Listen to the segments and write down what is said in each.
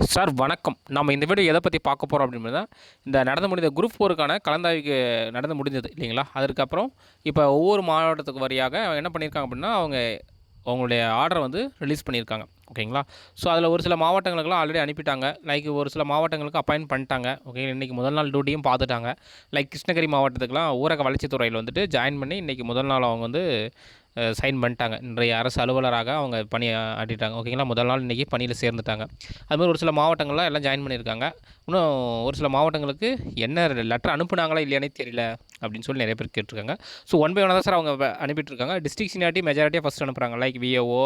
Sir வணக்கம். நம்ம இந்த வீடியோ எதை பற்றி பார்க்க போகிறோம் அப்படின்னா, இந்த நடந்து முடிந்த குரூப் 4க்கான கலந்தாய்வுக்கு நடந்து முடிஞ்சது இல்லைங்களா? அதற்கப்புறம் இப்போ ஒவ்வொரு மாவட்டத்துக்கு வாரியாக என்ன பண்ணியிருக்காங்க அப்படின்னா, அவங்களுடைய ஆர்டரை வந்து ரிலீஸ் பண்ணியிருக்காங்க. ஓகேங்களா? ஸோ அதில் ஒரு சில மாவட்டங்களுக்குலாம் ஆல்ரெடி அனுப்பிட்டாங்க. லைக் ஒரு சில மாவட்டங்களுக்கு அப்பாயிண்ட் பண்ணிட்டாங்க. ஓகே, இன்றைக்கி முதல் நாள் டியூட்டியும் பார்த்துட்டாங்க. லைக் கிருஷ்ணகிரி மாவட்டத்துக்குலாம் ஊரக வளர்ச்சித்துறையில் வந்துட்டு ஜாயின் பண்ணி இன்றைக்கி முதல் நாள் அவங்க வந்து சைன் பண்ணிட்டாங்க. இன்றைய அரசு அலுவலராக அவங்க பணி ஆற்றிட்டாங்க. ஓகேங்களா? முதல் நாள் இன்றைக்கி பணியில் சேர்ந்துட்டாங்க. அதுமாதிரி ஒரு சில மாவட்டங்கள்லாம் எல்லாம் ஜாயின் பண்ணியிருக்காங்க. இன்னும் ஒரு சில மாவட்டங்களுக்கு என்ன லெட்டர் அனுப்புனாங்களா இல்லையானே தெரியல அப்படின்னு சொல்லி நிறைய பேர் கேட்டிருக்காங்க. ஸோ ஒன் பை ஒன் தான் சார் அவங்க அனுப்பிட்டுருக்காங்க. டிஸ்ட்ரிக்ட் சீனியாரிட்டி மெஜாரிட்டியாக ஃபஸ்ட் அனுப்புகிறாங்க. லைக் விஏஓ,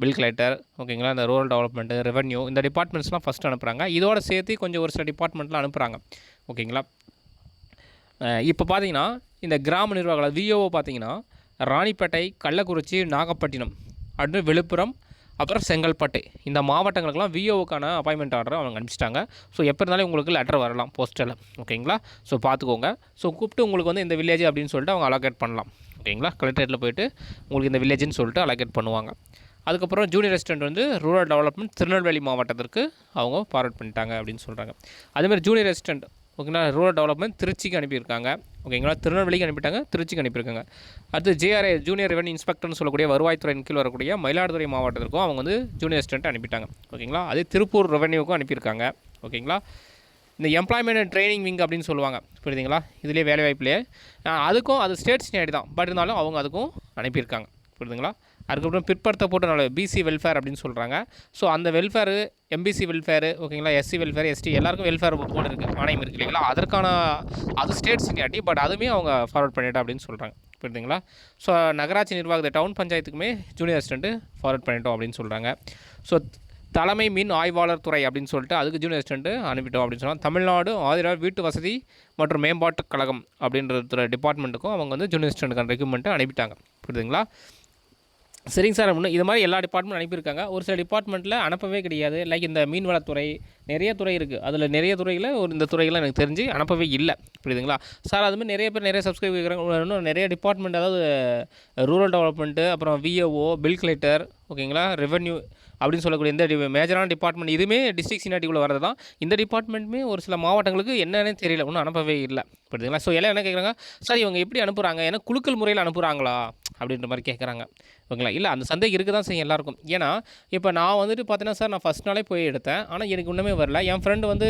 பில் கலெக்டர், ஓகேங்களா, இந்த ரூரல் டெவலப்மெண்ட்டு, ரெவன்யூ, இந்த டிபார்ட்மெண்ட்ஸ்லாம் ஃபஸ்ட்டு அனுப்புகிறாங்க. இதோட சேர்த்து கொஞ்சம் ஒரு சில டிபார்ட்மெண்ட்லாம் அனுப்புகிறாங்க. ஓகேங்களா? இப்போ பார்த்தீங்கன்னா இந்த கிராம நிர்வாகம் விஏஓ பார்த்தீங்கன்னா ராணிப்பேட்டை, கள்ளக்குறிச்சி, நாகப்பட்டினம், அடுத்து விழுப்புரம், அப்புறம் செங்கல்பட்டு, இந்த மாவட்டங்களுக்கெல்லாம் விஓவுக்கான அப்பாயின்மெண்ட் ஆர்டர் அவங்க அனுப்பிச்சிட்டாங்க. ஸோ எப்போ இருந்தாலும் உங்களுக்கு லெட்டர் வரலாம் போஸ்டரில். ஓகேங்களா? ஸோ பார்த்துக்கோங்க. ஸோ கூப்பிட்டு உங்களுக்கு வந்து இந்த வில்லேஜ் அப்படின்னு சொல்லிட்டு அவங்க அலோகேட் பண்ணலாம். ஓகேங்களா? கலெக்டரேட்டில் போய்ட்டு உங்களுக்கு இந்த வில்லேஜ்னு சொல்லிட்டு அலோகேட் பண்ணுவாங்க. அதுக்கப்புறம் ஜூனியர் அசிஸ்டன்ட் வந்து ரூரல் டெவலப்மெண்ட் திருநெல்வேலி மாவட்டத்திற்கு அவங்க ஃபார்வர்ட் பண்ணிட்டாங்க அப்படின்னு சொல்கிறாங்க. அதேமாதிரி ஜூனியர் அசிஸ்டன்ட், ஓகேங்களா, ரூரல் டெவலப்மெண்ட் திருச்சிக்கு அனுப்பியிருக்காங்க. ஓகேங்களா? திருநெல்வேலிக்கு அனுப்பிட்டாங்க, திருச்சிக்கு அனுப்பியிருக்காங்க. அடுத்து ஜேஆர்ஏ ஜூனியர் ரெவன்யூ இன்ஸ்பெக்டர்னு சொல்லக்கூடிய வருவாய்த்துறையின் கீழ் வரக்கூடிய மயிலாடுதுறை மாவட்டத்திற்கும் அவங்க வந்து ஜூனியர் அசிஸ்டன்ட் அனுப்பிட்டாங்க. ஓகேங்களா? அதே திருப்பூர் ரெவன்யூக்கும் அனுப்பியிருக்காங்க. ஓகேங்களா? இந்த எம்ப்ளாய்மெண்ட் அண்ட் ட்ரைனிங் விங் அப்படின்னு சொல்லுவாங்க, புரியுதுங்களா? இதுலேயே வேலைவாய்ப்புலேயே அதுக்கும் அது ஸ்டேட் சீனியாரிட்டி தான், பட் இருந்தாலும் அவங்க அதுக்கும் அனுப்பியிருக்காங்க. புரியுதுங்களா? அதுக்கப்புறம் பிற்படுத்தப்பட்ட பிசி வெல்ஃபேர் அப்படின்னு சொல்கிறாங்க. ஸோ அந்த வெல்ஃபேரு, எம்பிசி வெல்ஃபேரு, ஓகேங்களா, எஸ்சி வெல்ஃபேர், எஸ்டி எல்லாருக்கும் வெல்ஃபேர் போர்டு இருக்குது, மானியம் இருக்குது இல்லைங்களா? அதற்கான அது ஸ்டேட் சீனியாரிட்டி, பட் அதுவுமே அவங்க ஃபார்வர்ட் பண்ணிட்டா அப்படின்னு சொல்கிறாங்க. புரியுதுங்களா? ஸோ நகராட்சி நிர்வாகத்தை டவுன் பஞ்சாயத்துக்குமே ஜூனியர் அசிஸ்டண்ட்டு ஃபார்வர்ட் பண்ணிட்டோம் அப்படின்னு சொல்கிறாங்க. ஸோ தலைமை மின் ஆய்வாளர் துறை அப்படின்னு சொல்லிட்டு அதுக்கு ஜூனியர் அசிஸ்டண்ட்டு அனுப்பிட்டோம் அப்படின்னு சொன்னால், தமிழ்நாடு ஆதிரார் வீட்டு வசதி மற்றும் மேம்பாட்டுக் கழகம் அப்படின்ற டிபார்ட்மெண்ட்டுக்கும் அவங்க வந்து ஜூனியர் அசிஸ்டண்ட்டுக்கான ரெக்யூப்மெண்ட்டு அனுப்பிட்டாங்க. புரியுதுங்களா? சரிங்க சார். இன்னும் இது மாதிரி எல்லா டிபார்ட்மெண்ட் அனுப்பியிருக்காங்க. ஒரு சில டிபார்ட்மெண்ட்டில் அனுப்பவே கிடையாது. லைக் இந்த மீன்வளத்துறை, நிறைய துறை இருக்குது. அதில் நிறைய துறையில் இந்த துறைகள்லாம் எனக்கு தெரிஞ்சு அனுப்பவே இல்லை. புரியுதுங்களா? சார் அதுமாதிரி நிறைய பேர் நிறைய சப்ஸ்கிரைப் இருக்கிறாங்க. இன்னும் நிறைய டிபார்ட்மெண்ட், அதாவது ரூரல் டெவலப்மெண்ட்டு, அப்புறம் விஏஓ, பில் கலெக்டர், ஓகேங்களா, ரெவன்யூ அப்படின்னு சொல்லக்கூடிய இந்த மேஜரான டிபார்ட்மெண்ட் இதுவுமே டிஸ்ட்ரிக்ட் சீனியாரிட்டிக்குள்ளே வரது தான். இந்த டிபார்ட்மெண்ட்டுமே ஒரு சில மாவட்டங்களுக்கு என்னென்னு தெரியல, இன்னும் அனுப்பவே இல்லை. புரியுதுங்களா? ஸோ எல்லாம் என்ன கேட்குறாங்க, சார் இவங்க எப்படி அனுப்புகிறாங்க, ஏன்னா குலுக்கல் முறையில் அனுப்புகிறாங்களா அப்படின்ற மாதிரி கேட்குறாங்க. ஓகேங்களா? இல்லை, அந்த சந்தேகம் இருக்க தான் செய்யும் எல்லாருக்கும். ஏன்னா இப்போ நான் வந்துட்டு பார்த்தீங்கன்னா சார், நான் ஃபஸ்ட் நாளே போய் எடுத்தேன், ஆனால் எனக்கு ஒன்றுமே வரல. என் ஃப்ரெண்டு வந்து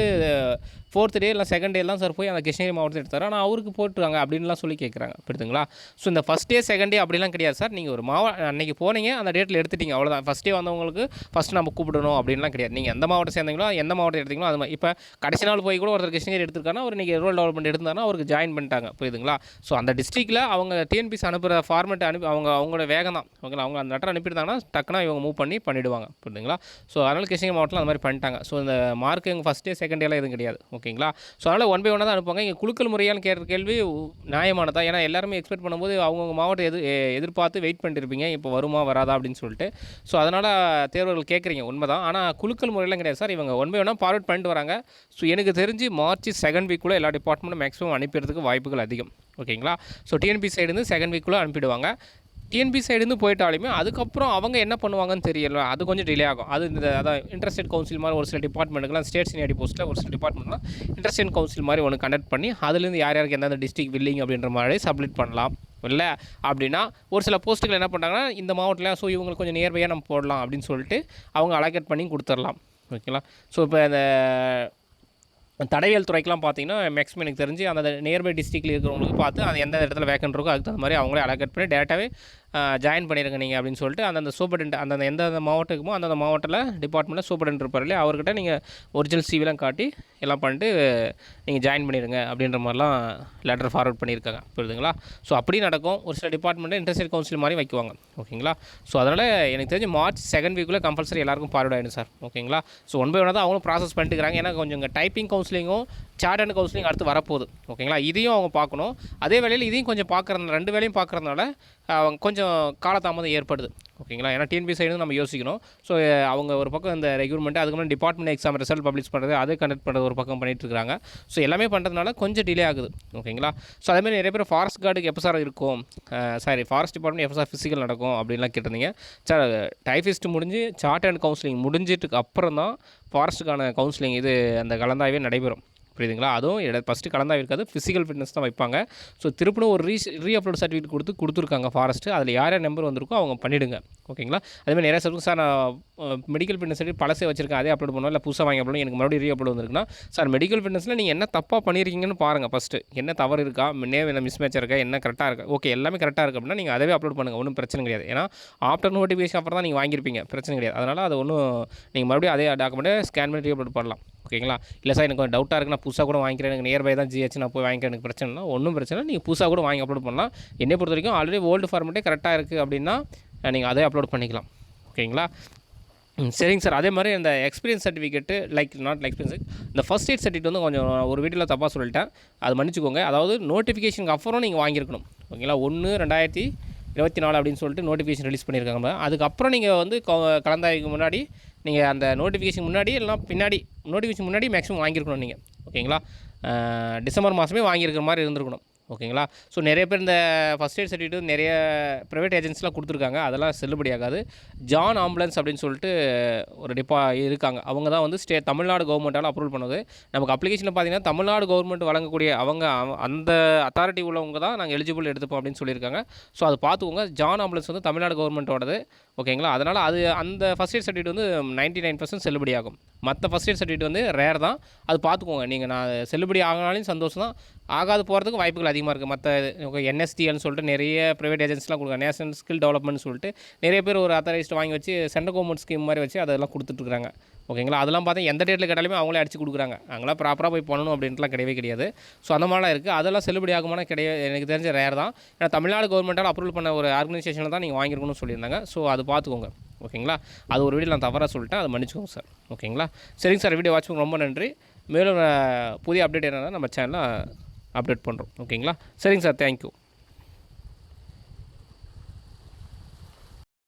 4th டே இல்லை 2nd டேலாம் சார் போய் அந்த கிருஷ்ணகிரி மாவட்டத்தில் எடுத்தார், ஆனால் அவருக்கு போட்டுருவாங்க அப்படின்லாம் சொல்லி கேட்குறாங்க. புரியுதுங்களா? ஸோ இந்த ஃபஸ்ட் டே 2nd டே அப்படிலாம் கிடையாது சார். நீங்கள் ஒரு அன்றைக்கி போனீங்க, அந்த டேட்டில் எடுத்துட்டீங்க, அவ்வளோதான். ஃபஸ்ட் டே வந்தவங்களுக்கு ஃபஸ்ட் நம்ம கூப்பிடணும் அப்படின்லாம் கிடையாது. நீங்கள் எந்த மாவட்டம் சேர்ந்தீங்களோ, எந்த மாவட்டம் எடுத்தீங்களோ அது மாதிரி. இப்போ கடைசி நாள் போய் கூட ஒருத்தர் கிருஷ்ணகிரி எடுத்துருக்காருன்னா, அவர் இன்றைக்கி ரூரல் டெவலப்மெண்ட் எடுத்தாருன்னா அவருக்கு ஜாயின் பண்ணிட்டாங்க. புரியுதுங்களா? ஸோ அந்த டிஸ்ட்ரிக்ட்டில் அவங்க டிஎன்பிசி அனுப்புகிற ஃபார்மெட் அவங்களோட வேகம் தான். ஓகேங்களா? அவங்க அந்த லெட்டர் அனுப்பியிருந்தாங்கன்னா டக்குனா இவங்க மூவ் பண்ணிவிடுவாங்க. புரியுதுங்களா? ஸோ அதனால் கிருஷ்ணகிரி மாவட்டத்தில் அந்த மாதிரி பண்ணிட்டாங்க. ஸோ இந்த மார்க் எங்கள் ஃபஸ்ட் டே 2nd டேலாம் எதுவும் கிடையாது. ஓகேங்களா? ஸோ அதனால் ஒன் பை ஒன்னாக தான் அனுப்புவாங்க. இங்கே குலுக்கல் முறையான்னு கேட்குற கேள்வி நியாயமானதா? ஏன்னா எல்லாருமே எக்ஸ்பெக்ட் பண்ணும்போது அவங்கவுங்க மாவட்டம் எதிர்பார்த்து வெயிட் பண்ணிருப்பீங்க, இப்போ வருமா வராதா அப்படின்னு சொல்லிட்டு. ஸோ அதனால் தேர்வர்கள் கேட்குறீங்க, உண்மைதான். ஆனால் குலுக்கல் முறையெல்லாம் கிடையாது சார். இவங்க ஒன் பை ஒன்னாக ஃபார்வர்ட் பண்ணிட்டு வராங்க. ஸோ எனக்கு தெரிஞ்சு மார்ச் 2nd வீக்குள்ளே எல்லா டிபார்ட்மெண்ட்டும் மேக்ஸிமம் அனுப்பிடுறதுக்கு வாய்ப்புகள் அதிகம். ஓகேங்களா? ஸோ டிஎன்பி சைடுலேருந்து 2nd வீக்குள்ளே அனுப்பிடுவாங்க. டிஎன்பி சைடுலேருந்து போயிட்டாலுமே அதுக்கப்புறம் அவங்க என்ன பண்ணுவாங்கன்னு தெரியல, அது கொஞ்சம் டிலே ஆகும். அது அதான் இன்டர்ஸ்டேட் கவுன்சில் மாதிரி ஒரு சில டிபார்ட்மெண்ட்டுக்குலாம், ஸ்டேட் சீனியாரிட்டி போஸ்ட்டில் ஒரு சில டிபார்ட்மெண்ட்லாம் இன்டர்ஸ்டேட் கவுன்சில் மாதிரி ஒன்று கண்டக்ட் பண்ணி அதுலேருந்து யார் யாருக்கு எந்தெந்த டிஸ்ட்ரிக்ட் வில்லிங் அப்படின்ற மாதிரி சப்மிட் பண்ணலாம். இல்லை அப்படின்னா ஒரு சில போஸ்ட்டுகள் என்ன பண்ணுறாங்கன்னா, இந்த மாவட்டத்தில் ஸோ இவங்களுக்கு கொஞ்சம் நியர்பையாக நம்ம போடலாம் அப்படின்னு சொல்லிட்டு அவங்க அலோகேட் பண்ணி கொடுத்துடலாம். ஓகேங்களா? ஸோ இப்போ இந்த தடவியல் துறைக்கெலாம் பார்த்தீங்கன்னா மேக்ஸிமம் எனக்கு தெரிஞ்சு அந்த நியர்பை டிஸ்ட்ரிக்டில் இருக்கிறவங்களுக்கு பார்த்து அது எந்த இடத்துல வேக்கன்ட் இருக்கோ அதுக்கு தகுந்த மாதிரி அவங்களே அலோகேட் பண்ணி டேரெக்டாகவே ஜாயின் பண்ணிடுங்க நீங்கள் அப்படின்னு சொல்லிட்டு அந்தந்த சூப்பர்டென்ட் அந்தந்த எந்தெந்த மாவட்டத்துக்குமோ அந்தந்த மாவட்டத்தில் டிபார்ட்மெண்ட்டில் சூப்பர்டென்ட் இருப்பார் இல்லையா, அவர்கிட்ட நீங்கள் ஒரிஜினல் சிவிலாம் காட்டி எல்லாம் பண்ணிட்டு நீங்கள் ஜாயின் பண்ணிடுங்க அப்படின்ற மாதிரிலாம் லெட்டர் ஃபார்வர்ட் பண்ணியிருக்காங்க. புரியுதுங்களா? ஸோ அப்படி நடக்கும். ஒரு சில டிபார்ட்மெண்ட்டில் இன்டர்ஸ்டேட் கவுன்சில் மாதிரி வைக்குவாங்க. ஓகேங்களா? ஸோ அதனால் எனக்கு தெரிஞ்சு மார்ச் 2nd வீக்குள்ளே கம்பல்சரி எல்லாருக்கும் ஃபார்வர்ட் ஆகிடும் சார். ஓகேங்களா? ஸோ ஒன் பை ஒன்னாக தான் அவங்களும் ப்ராசஸ் பண்ணிட்டுருக்காங்க. ஏன்னா கொஞ்சம் இங்கே டைப்பிங் கவுன்சிலிங்கும் சார்ட் அண்ட் கவுன்சிலிங் அடுத்து வரப்போகுது. ஓகேங்களா? இதையும் அவங்க பார்க்கணும். அதே வேளையில் இதையும் கொஞ்சம் பார்க்குறதுனால 2 வேலையும் பார்க்குறதுனால அவங்க கொஞ்சம் காலதாமதம் ஏற்படுது. ஓகேங்களா? ஏன்னா டிஎன்பிஎஸ்சி சைடும் நம்ம யோசிக்கணும். ஸோ அவங்க ஒரு பக்கம் இந்த ரெக்ரூட்மெண்ட், அதுக்கப்புறம் டிபார்ட்மெண்ட் எக்ஸாம் ரிசல்ட் பப்ளிஷ் பண்ணுறது, அதை கண்டக்ட் பண்ணுறது ஒரு பக்கம் பண்ணிகிட்ருக்காங்க. ஸோ எல்லாமே பண்ணுறதுனால கொஞ்சம் டிலே ஆகுது. ஓகேங்களா? ஸோ அதேமாதிரி நிறைய பேர் ஃபாரஸ்ட் கார்டுக்கு எப்போ சார் இருக்கும், ஃபாரஸ்ட் டிபார்ட்மெண்ட் எப்போ சார் ஃபிசிக்கல் நடக்கும் அப்படின்லாம் கேட்டிருந்தீங்க. சார் டைஃபிஸ்ட் முடிஞ்சு சார்ட் அண்ட் கவுன்சிலிங் முடிஞ்சிட்டுக்கு அப்புறம் தான் ஃபாரஸ்ட்டுக்கான கவுன்சிலிங் இது அந்த கலந்தாய்வே நடைபெறும். புரியுதுங்களா? அதுவும் ஃபஸ்ட்டு கலந்தாய்வு இருக்காது, ஃபிசிக்கல் ஃபிட்னஸ் தான் வைப்பாங்க. ஸோ திருப்பினும் ஒரு ரீஅப்லோட் சர்டிஃபிகேட் கொடுத்துருக்காங்க ஃபாரஸ்ட்டு. அதில் யார் யார் நம்பர் வந்திருக்கோ அவங்க பண்ணிவிடுங்க. ஓகேங்களா? அதேமாதிரி நிறையா சொல்லுங்கள் சார், நான் மெடிக்கல் ஃபிட்னஸ் சர்டிஃபிகேட் பழசே வச்சிருக்கேன், அதே அப்லோட் பண்ணுவோம், இல்லை புதுசாக வாங்கி அப்லோட் எனக்கு மறுபடியும் ரீஅப்லோட் வந்திருக்குன்னா, சார் மெடிக்கல் ஃபிட்னஸில் நீங்கள் என்ன தப்பாக பண்ணியிருக்கீங்கன்னு பாருங்கள் ஃபஸ்ட்டு. என்ன தவறு இருக்கா, நேம் என்ன மிஸ்மேட்சாக இருக்கா, என்ன கரெக்டாக இருக்கா, ஓகே எல்லாமே கரெக்டாக இருக்குது அப்படின்னா நீங்கள் அதே அப்லோட் பண்ணுங்கள், ஒன்றும் பிரச்சனை கிடையாது. ஏன்னா ஆஃப்டர் நோட்டிஃபிகேஷன் அப்புறம் தான் நீங்கள் வாங்கியிருப்பீங்க, பிரச்சனை கிடையாது. அதனால் அது ஒன்றும் நீங்கள் மறுபடியும் அதே டாக்குமெண்ட்டை ஸ்கேன் பண்ணி ரீஅப்லோட் பண்ணலாம். ஓகேங்களா? இல்லை சார் எனக்கு கொஞ்சம் டவுட்டாக இருக்குது, நான் புதுசாக கூட வாங்கிக்கிறேன், எனக்கு நியர்பை தான் ஜிஹெச், நான் போய் வாங்கிக்கிறேன், எனக்கு பிரச்சனைனா ஒன்றும் பிரச்சனை, நீங்கள் புதுசாக கூட வாங்கி அப்லோட் பண்ணலாம். என்னை பொறுத்த வரைக்கும் ஆல்ரெடி ஓல்டு ஃபார்மெட்டே கரெக்டாக இருக்குது அப்படின்னா நீங்கள் அதே அப்லோட் பண்ணிக்கலாம். ஓகேங்களா? சரிங்க சார். அதே மாதிரி இந்த எக்ஸ்பீரியன்ஸ் சர்டிஃபிகேட்டு நாட் எக்ஸ்பீரியன்ஸ், இந்த ஃபஸ்ட் எய்ட் சர்டிஃபிகேட் வந்து கொஞ்சம் ஒரு வீடியோவில் தப்பாக சொல்லிட்டேன், அது மன்னிச்சுக்கோங்க. அதாவது நோட்டிஃபிகேஷனுக்கு அப்புறம் நீங்கள் வாங்கியிருக்கணும். ஓகேங்களா? 1/2024 அப்படின்னு சொல்லிட்டு நோட்டிஃபிகேஷன் ரிலீஸ் பண்ணியிருக்காங்க. அதுக்கப்புறம் நீங்கள் வந்து கலந்தாய்வுக்கு முன்னாடி நீங்கள் அந்த நோட்டிஃபிகேஷன் முன்னாடி இல்லைனா பின்னாடி, நோட்டிஃபிகேஷன் முன்னாடி மேக்ஸிமம் வாங்கியிருக்கணும் நீங்கள். ஓகேங்களா? டிசம்பர் மாதமே வாங்கியிருக்கிற மாதிரி இருந்திருக்கணும். ஓகேங்களா? ஸோ நிறைய பேர் இந்த ஃபஸ்ட் எய்ட் சர்டிஃபிகேட் நிறைய ப்ரைவேட் ஏஜென்சிலாம் கொடுத்துருக்காங்க, அதெல்லாம் செல்லுபடி ஆகாது. ஜான் ஆம்புலன்ஸ் அப்படின்னு சொல்லிட்டு ஒரு இருக்காங்க, அவங்க தான் வந்து தமிழ்நாடு கவர்மெண்ட்டால் அப்ரூவல் பண்ணது. நமக்கு அப்ளிகேஷனில் பார்த்தீங்கன்னா தமிழ்நாடு கவர்மெண்ட் வழங்கக்கூடிய அந்த அத்தாரிட்டி உள்ளவங்க தான் நாங்கள் எலிஜிபிள் எடுத்துப்போம் அப்படின்னு சொல்லியிருக்காங்க. ஸோ அது பார்த்துக்கோங்க. ஜான் ஆம்புலன்ஸ் வந்து தமிழ்நாடு கவர்மெண்ட்டோடது. ஓகேங்களா? அதனால் அந்த ஃபஸ்ட் எய்ட் சர்டிஃபிகேட் வந்து 99% செல்லுபடி ஆகும். மற்ற ஃபஸ்ட் எய்ட் சர்டிஃபிகேட் வந்து ரேர் தான், அது பார்த்துக்கோங்க. நீங்கள் நான் செல்லுபடி ஆகினாலும் சந்தோஷம் தான், ஆகாது போகிறதுக்கு வாய்ப்புகள் அதிகமாக இருக்குது. மற்ற என்எஸ்டிஎல்னு சொல்லிட்டு நிறைய ப்ரைவேட் ஏஜென்சிலாம் கொடுக்குறாங்க, நேஷனல் ஸ்கில் டெவலப்மெண்ட் சொல்லிட்டு நிறைய பேர் ஒரு அத்தாரைஸ்ட் வாங்கி வச்சு சென்ட்ரல் கவர்மெண்ட் ஸ்கீம் மாதிரி வச்சு அதெல்லாம் கொடுத்துட்ருக்காங்க. ஓகேங்களா? அதெல்லாம் பார்த்தா எந்த டேட்டில் கேட்டாலுமே அவங்களே அடிச்சு கொடுக்குறாங்க. அங்கெல்லாம் ப்ராப்பராக போய் பண்ணணும் அப்படின்ட்டுலாம் கிடையவே கிடையாது. ஸோ அந்த மாதிரிலாம் இருக்குது. அதெல்லாம் செல்லுபடி ஆகுமானா கிடையாது, எனக்கு தெரிஞ்ச ரேர் தான். ஏன்னா தமிழ்நாடு கவர்மெண்ட்டால் அப்ரூவல் பண்ண ஒரு ஆர்கனைசேஷனில் தான் நீங்கள் வாங்கியிருக்கணும்னு சொல்லியிருந்தாங்க. ஸோ அது பார்த்துக்கோங்க. ஓகேங்களா? அது ஒரு வீடியோ நான் தவறாக சொல்லிட்டேன், அதை மன்னிச்சுக்கோங்க சார். ஓகேங்களா? சரிங்க சார், வீடியோ வாட்ச் ரொம்ப நன்றி. மேலும் புதிய அப்டேட் என்னன்னா நம்ம சேனலில் அப்டேட் பண்ணுறோம். ஓகேங்களா? சரிங்க சார், தேங்க்யூ.